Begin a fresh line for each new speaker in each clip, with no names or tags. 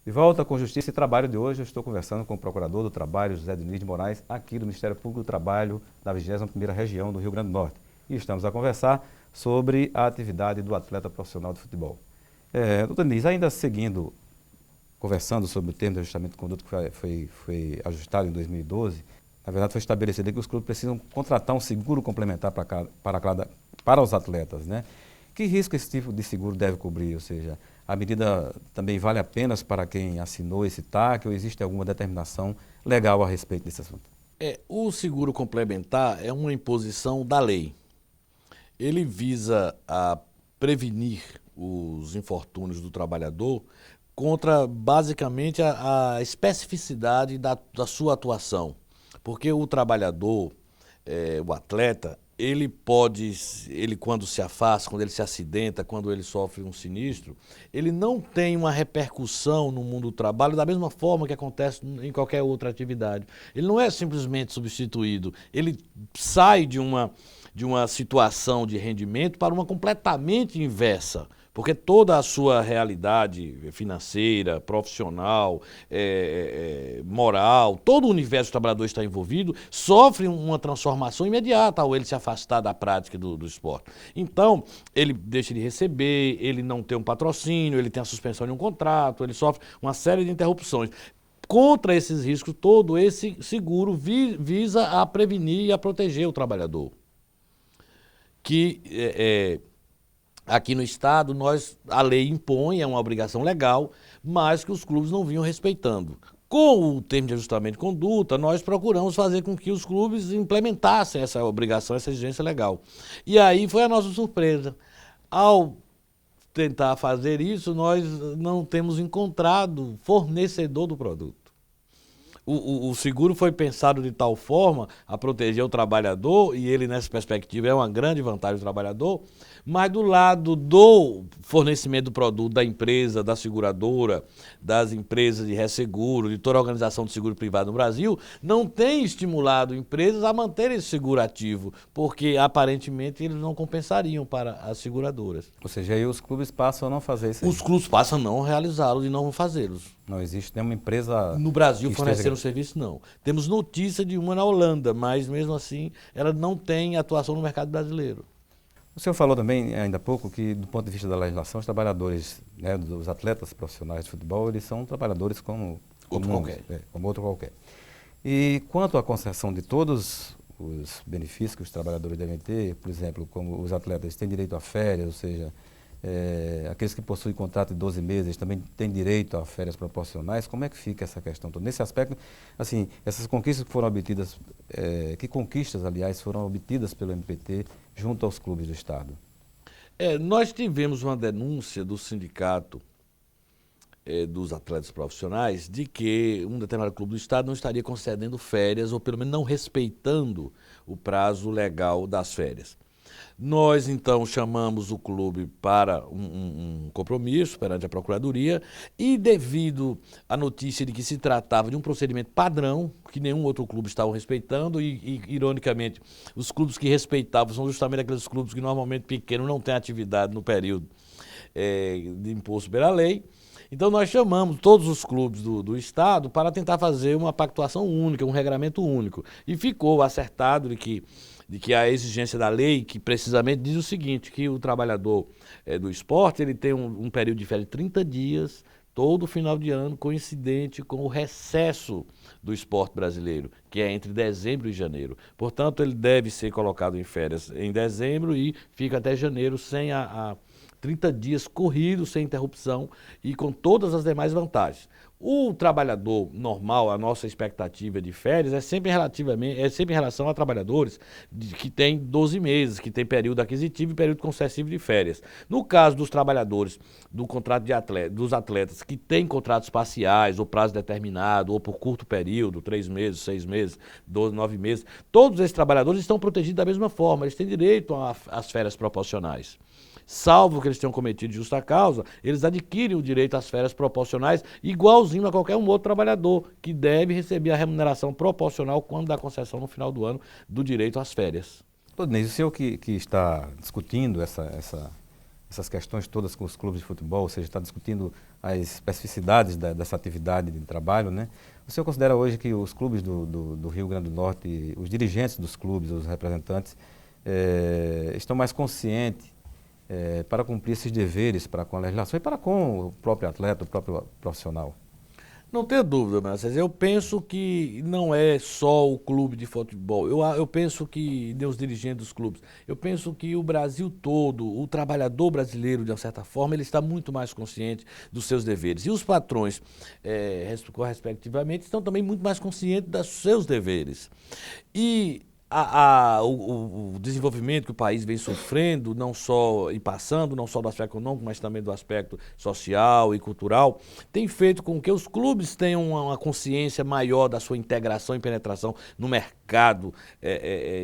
De volta com Justiça e Trabalho de hoje, eu estou conversando com o Procurador do Trabalho, José Diniz de Moraes, aqui do Ministério Público do Trabalho da 21ª Região do Rio Grande do Norte. E estamos a conversar sobre a atividade do atleta profissional de futebol. Doutor Diniz, ainda seguindo, conversando sobre o termo de ajustamento de conduta que foi ajustado em 2012, na verdade foi estabelecido que os clubes precisam contratar um seguro complementar para os atletas, né? Que risco esse tipo de seguro deve cobrir? Ou seja, a medida também vale apenas para quem assinou esse TAC ou existe alguma determinação legal a respeito desse assunto?
O seguro complementar é uma imposição da lei. Ele visa a prevenir os infortúnios do trabalhador contra, basicamente, a especificidade da sua atuação. Porque o trabalhador, o atleta, ele quando se afasta, quando ele se acidenta, quando ele sofre um sinistro, ele não tem uma repercussão no mundo do trabalho da mesma forma que acontece em qualquer outra atividade. Ele não é simplesmente substituído, ele sai de uma situação de rendimento para uma completamente inversa. Porque toda a sua realidade financeira, profissional, moral, todo o universo do trabalhador está envolvido, sofre uma transformação imediata ao ele se afastar da prática do esporte. Então, ele deixa de receber, ele não tem um patrocínio, ele tem a suspensão de um contrato, ele sofre uma série de interrupções. Contra esses riscos, todo esse seguro visa a prevenir e a proteger o trabalhador. Aqui no estado, a lei impõe, é uma obrigação legal, mas que os clubes não vinham respeitando. Com o termo de ajustamento de conduta, nós procuramos fazer com que os clubes implementassem essa obrigação, essa exigência legal. E aí foi a nossa surpresa. Ao tentar fazer isso, nós não temos encontrado fornecedor do produto. O seguro foi pensado de tal forma a proteger o trabalhador, e ele, nessa perspectiva, é uma grande vantagem do trabalhador, mas do lado do fornecimento do produto da empresa, da seguradora, das empresas de resseguro, de toda a organização de seguro privado no Brasil, não tem estimulado empresas a manter esse seguro ativo, porque aparentemente eles não compensariam para as seguradoras.
Ou seja, aí os clubes passam a não fazer isso aí.
Os clubes passam a não realizá-los e não fazê-los.
Não existe nenhuma empresa
No Brasil
que
fornecendo
esteja...
serviço, não. Temos notícia de uma na Holanda, mas mesmo assim ela não tem atuação no mercado brasileiro.
O senhor falou também, ainda há pouco, que do ponto de vista da legislação, os trabalhadores, né, dos atletas profissionais de futebol, eles são trabalhadores como
Outro qualquer.
como outro qualquer. E quanto à concessão de todos os benefícios que os trabalhadores devem ter, por exemplo, como os atletas têm direito a férias, ou seja, aqueles que possuem contrato de 12 meses também têm direito a férias proporcionais, como é que fica essa questão toda? Nesse aspecto, assim, essas conquistas que foram obtidas, que conquistas, aliás, foram obtidas pelo MPT junto aos clubes do Estado?
Nós tivemos uma denúncia do sindicato dos atletas profissionais de que um determinado clube do Estado não estaria concedendo férias, ou pelo menos não respeitando o prazo legal das férias. Nós, então, chamamos o clube para um compromisso perante a Procuradoria e, devido à notícia de que se tratava de um procedimento padrão, que nenhum outro clube estava respeitando ironicamente, os clubes que respeitavam são justamente aqueles clubes que normalmente pequenos não têm atividade no período de imposto pela lei. Então nós chamamos todos os clubes do estado para tentar fazer uma pactuação única, um regramento único. E ficou acertado de que a exigência da lei, que precisamente diz o seguinte, que o trabalhador do esporte ele tem um período de férias de 30 dias, todo final de ano, coincidente com o recesso do esporte brasileiro, que é entre dezembro e janeiro. Portanto, ele deve ser colocado em férias em dezembro e fica até janeiro sem 30 dias corridos, sem interrupção e com todas as demais vantagens. O trabalhador normal, a nossa expectativa de férias é sempre em relação a trabalhadores que têm 12 meses, que têm período aquisitivo e período concessivo de férias. No caso dos trabalhadores do contrato dos atletas que têm contratos parciais ou prazo determinado ou por curto período, 3 meses, 6 meses, 12, 9 meses, todos esses trabalhadores estão protegidos da mesma forma, eles têm direito às férias proporcionais. Salvo que eles tenham cometido justa causa, eles adquirem o direito às férias proporcionais igualzinho a qualquer um outro trabalhador, que deve receber a remuneração proporcional quando dá concessão no final do ano do direito às férias.
Doutor Diniz, o senhor que está discutindo essa essas questões todas com os clubes de futebol, ou seja, está discutindo as especificidades dessa atividade de trabalho, né? O senhor considera hoje que os clubes do Rio Grande do Norte, os dirigentes dos clubes, os representantes, estão mais conscientes para cumprir esses deveres para com a legislação e para com o próprio atleta, o próprio profissional?
Não tenho dúvida, Manassés. Eu penso que não é só o clube de futebol. Eu penso que, nem os dirigentes dos clubes, eu penso que o Brasil todo, o trabalhador brasileiro, de uma certa forma, ele está muito mais consciente dos seus deveres. E os patrões, respectivamente, estão também muito mais conscientes dos seus deveres. E o desenvolvimento que o país vem sofrendo, não só e passando, não só do aspecto econômico, mas também do aspecto social e cultural, tem feito com que os clubes tenham uma consciência maior da sua integração e penetração no mercado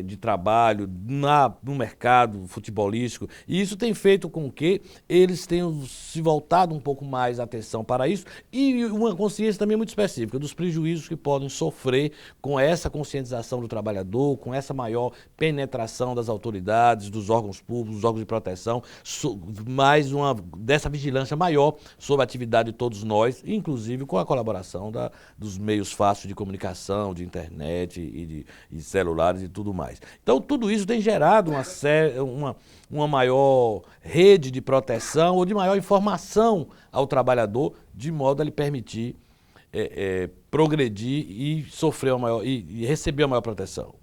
de trabalho, no mercado futebolístico. E isso tem feito com que eles tenham se voltado um pouco mais a atenção para isso e uma consciência também muito específica dos prejuízos que podem sofrer com essa conscientização do trabalhador, com essa maior penetração das autoridades, dos órgãos públicos, dos órgãos de proteção, mais dessa vigilância maior sobre a atividade de todos nós, inclusive com a colaboração dos meios fáceis de comunicação, de internet e celulares e tudo mais. Então, tudo isso tem gerado uma maior rede de proteção ou de maior informação ao trabalhador, de modo a lhe permitir progredir e sofrer e receber a maior proteção.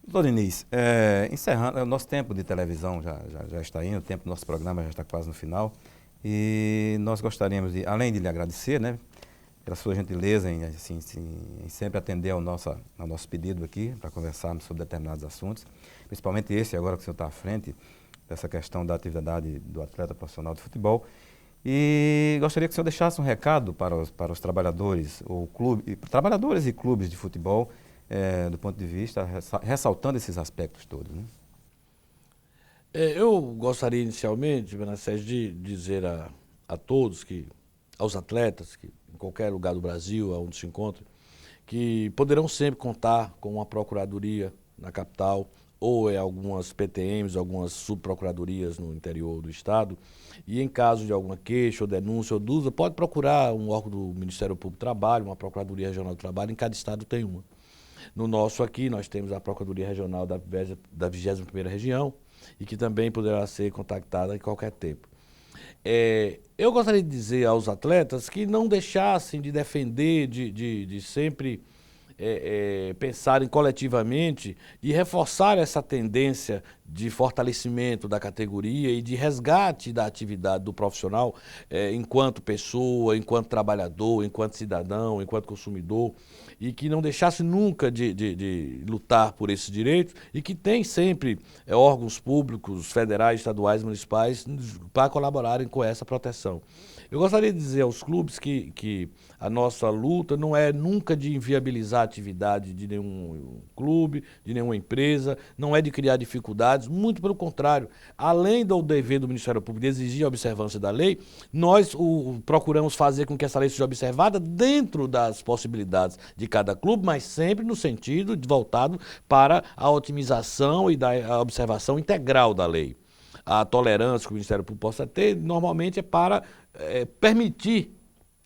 Doutor Diniz, encerrando, o nosso tempo de televisão já está indo, o tempo do nosso programa já está quase no final, e nós gostaríamos de, além de lhe agradecer, né, pela sua gentileza em sempre atender ao nosso pedido aqui, para conversarmos sobre determinados assuntos, principalmente esse agora que o senhor está à frente, dessa questão da atividade do atleta profissional de futebol, e gostaria que o senhor deixasse um recado para os trabalhadores, trabalhadores e clubes de futebol, do ponto de vista, ressaltando esses aspectos todos, né?
Eu gostaria inicialmente, Manassés, de dizer a todos, aos atletas, que em qualquer lugar do Brasil, onde se encontrem, que poderão sempre contar com uma procuradoria na capital ou em algumas PTMs, algumas subprocuradorias no interior do estado, e em caso de alguma queixa ou denúncia ou dúvida, pode procurar um órgão do Ministério Público do Trabalho, uma Procuradoria Regional do Trabalho, em cada estado tem uma. No nosso aqui, nós temos a Procuradoria Regional da 21ª Região e que também poderá ser contactada em qualquer tempo. Eu gostaria de dizer aos atletas que não deixassem de defender, de sempre pensarem coletivamente e reforçar essa tendência de fortalecimento da categoria e de resgate da atividade do profissional enquanto pessoa, enquanto trabalhador, enquanto cidadão, enquanto consumidor, e que não deixasse nunca de lutar por esses direitos e que tem sempre órgãos públicos, federais, estaduais, municipais, para colaborarem com essa proteção. Eu gostaria de dizer aos clubes que a nossa luta não é nunca de inviabilizar a atividade de nenhum clube, de nenhuma empresa, não é de criar dificuldades, muito pelo contrário. Além do dever do Ministério Público de exigir a observância da lei, nós procuramos fazer com que essa lei seja observada dentro das possibilidades de cada clube, mas sempre no sentido voltado para a otimização e da observação integral da lei. A tolerância que o Ministério Público possa ter, normalmente é para permitir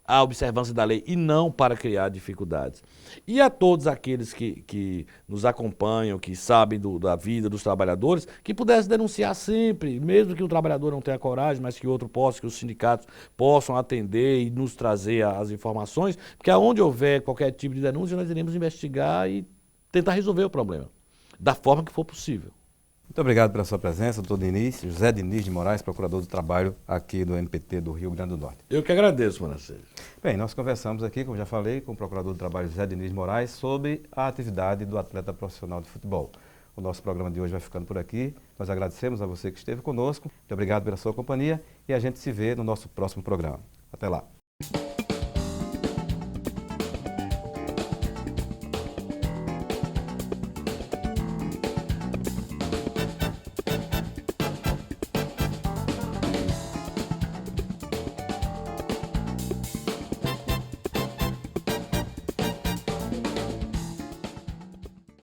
a observância da lei e não para criar dificuldades. E a todos aqueles que nos acompanham, que sabem da vida dos trabalhadores, que pudessem denunciar sempre, mesmo que o trabalhador não tenha coragem, mas que outro possa, que os sindicatos possam atender e nos trazer as informações, porque aonde houver qualquer tipo de denúncia, nós iremos investigar e tentar resolver o problema, da forma que for possível.
Muito obrigado pela sua presença, doutor Diniz, José Diniz de Moraes, procurador do trabalho aqui do MPT do Rio Grande do Norte.
Eu que agradeço, Manassés.
Bem, nós conversamos aqui, como já falei, com o procurador do trabalho José Diniz de Moraes sobre a atividade do atleta profissional de futebol. O nosso programa de hoje vai ficando por aqui. Nós agradecemos a você que esteve conosco. Muito obrigado pela sua companhia e a gente se vê no nosso próximo programa. Até lá.